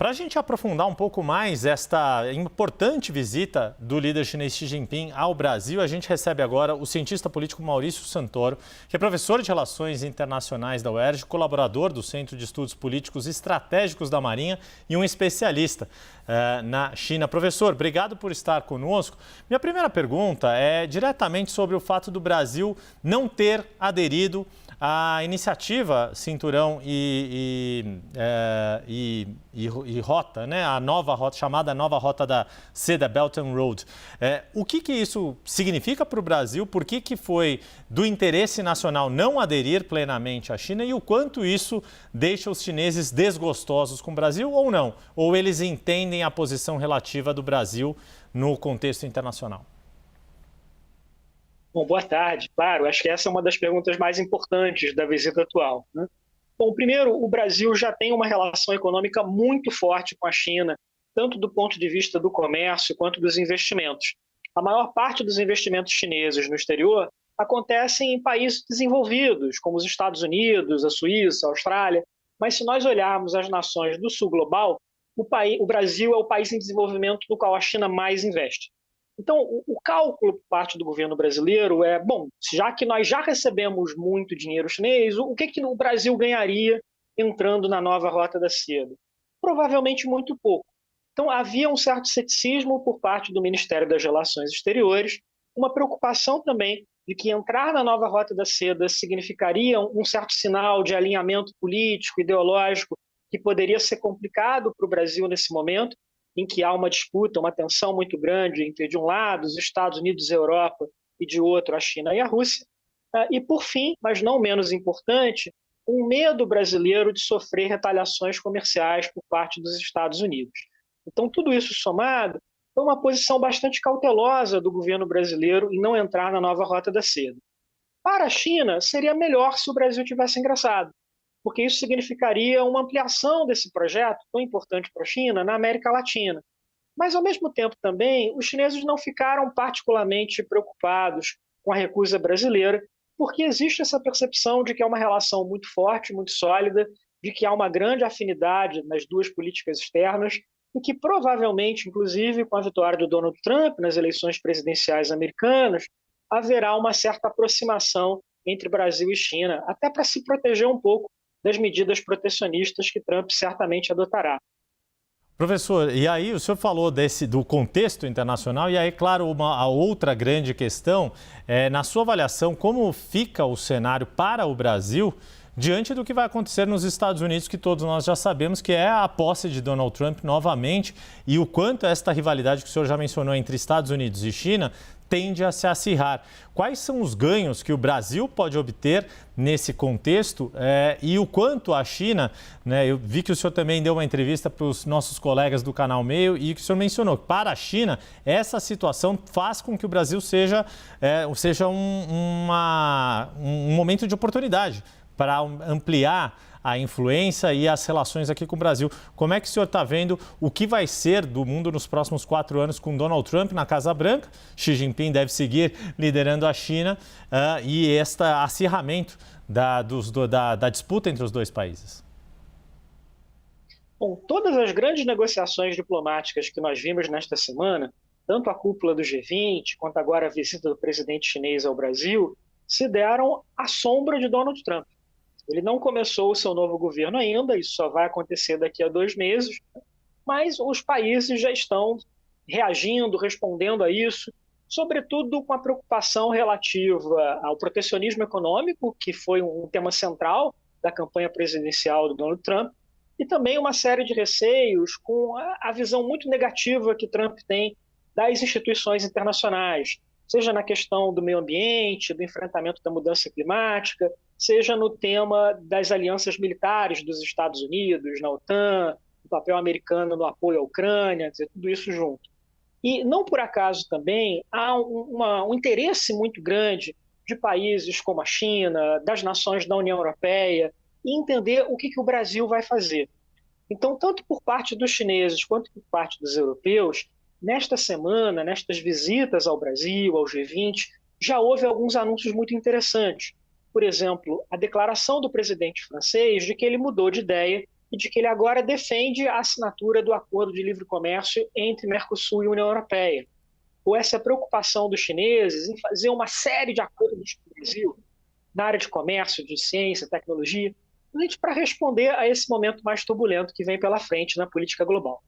Para a gente aprofundar um pouco mais esta importante visita do líder chinês Xi Jinping ao Brasil, a gente recebe agora o cientista político Maurício Santoro, que é professor de Relações Internacionais da UERJ, colaborador do Centro de Estudos Políticos Estratégicos da Marinha e um especialista na China. Professor, obrigado por estar conosco. Minha primeira pergunta é diretamente sobre o fato do Brasil não ter aderido à iniciativa Cinturão e Rota, né? A nova rota, chamada Nova Rota da Seda, Belt and Road. O que isso significa para o Brasil? Por que foi do interesse nacional não aderir plenamente à China e o quanto isso deixa os chineses desgostosos com o Brasil ou não? Ou eles entendem a posição relativa do Brasil no contexto internacional? Bom, boa tarde. Claro, acho que essa é uma das perguntas mais importantes da visita atual, né? Bom, primeiro, o Brasil já tem uma relação econômica muito forte com a China, tanto do ponto de vista do comércio quanto dos investimentos. A maior parte dos investimentos chineses no exterior acontecem em países desenvolvidos, como os Estados Unidos, a Suíça, a Austrália. Mas se nós olharmos as nações do sul global, o Brasil é o país em desenvolvimento no qual a China mais investe. Então, o cálculo por parte do governo brasileiro é, bom, já que nós já recebemos muito dinheiro chinês, o que o Brasil ganharia entrando na nova Rota da Seda? Provavelmente muito pouco. Então, havia um certo ceticismo por parte do Ministério das Relações Exteriores, uma preocupação também de que entrar na nova Rota da Seda significaria um certo sinal de alinhamento político, ideológico, que poderia ser complicado para o Brasil nesse momento, em que há uma disputa, uma tensão muito grande entre, de um lado, os Estados Unidos e a Europa, e de outro, a China e a Rússia. E, por fim, mas não menos importante, um medo brasileiro de sofrer retaliações comerciais por parte dos Estados Unidos. Então, tudo isso somado, foi uma posição bastante cautelosa do governo brasileiro em não entrar na nova Rota da Seda. Para a China, seria melhor se o Brasil tivesse ingressado, porque isso significaria uma ampliação desse projeto tão importante para a China na América Latina. Mas, ao mesmo tempo, também, os chineses não ficaram particularmente preocupados com a recusa brasileira, porque existe essa percepção de que é uma relação muito forte, muito sólida, de que há uma grande afinidade nas duas políticas externas e que provavelmente, inclusive com a vitória do Donald Trump nas eleições presidenciais americanas, haverá uma certa aproximação entre Brasil e China, até para se proteger um pouco das medidas protecionistas que Trump certamente adotará. Professor, e aí o senhor falou do contexto internacional, e aí, claro, a outra grande questão é, na sua avaliação, como fica o cenário para o Brasil diante do que vai acontecer nos Estados Unidos, que todos nós já sabemos que é a posse de Donald Trump novamente, e o quanto esta rivalidade que o senhor já mencionou entre Estados Unidos e China tende a se acirrar. Quais são os ganhos que o Brasil pode obter nesse contexto e o quanto a China, né, eu vi que o senhor também deu uma entrevista para os nossos colegas do Canal Meio e que o senhor mencionou que para a China essa situação faz com que o Brasil seja um momento de oportunidade para ampliar a influência e as relações aqui com o Brasil. Como é que o senhor está vendo o que vai ser do mundo nos próximos 4 anos com Donald Trump na Casa Branca? Xi Jinping deve seguir liderando a China e este acirramento da disputa entre os dois países. Bom, todas as grandes negociações diplomáticas que nós vimos nesta semana, tanto a cúpula do G20 quanto agora a visita do presidente chinês ao Brasil, se deram à sombra de Donald Trump. Ele não começou o seu novo governo ainda, isso só vai acontecer daqui a 2 meses, mas os países já estão reagindo, respondendo a isso, sobretudo com a preocupação relativa ao protecionismo econômico, que foi um tema central da campanha presidencial do Donald Trump, e também uma série de receios com a visão muito negativa que Trump tem das instituições internacionais, seja na questão do meio ambiente, do enfrentamento da mudança climática, seja no tema das alianças militares dos Estados Unidos, na OTAN, o papel americano no apoio à Ucrânia, dizer, tudo isso junto. E não por acaso também há um interesse muito grande de países como a China, das nações da União Europeia, em entender o que o Brasil vai fazer. Então, tanto por parte dos chineses quanto por parte dos europeus, nesta semana, nestas visitas ao Brasil, ao G20, já houve alguns anúncios muito interessantes. Por exemplo, a declaração do presidente francês de que ele mudou de ideia e de que ele agora defende a assinatura do Acordo de Livre Comércio entre Mercosul e União Europeia. Ou essa preocupação dos chineses em fazer uma série de acordos com o Brasil na área de comércio, de ciência, tecnologia, para responder a esse momento mais turbulento que vem pela frente na política global.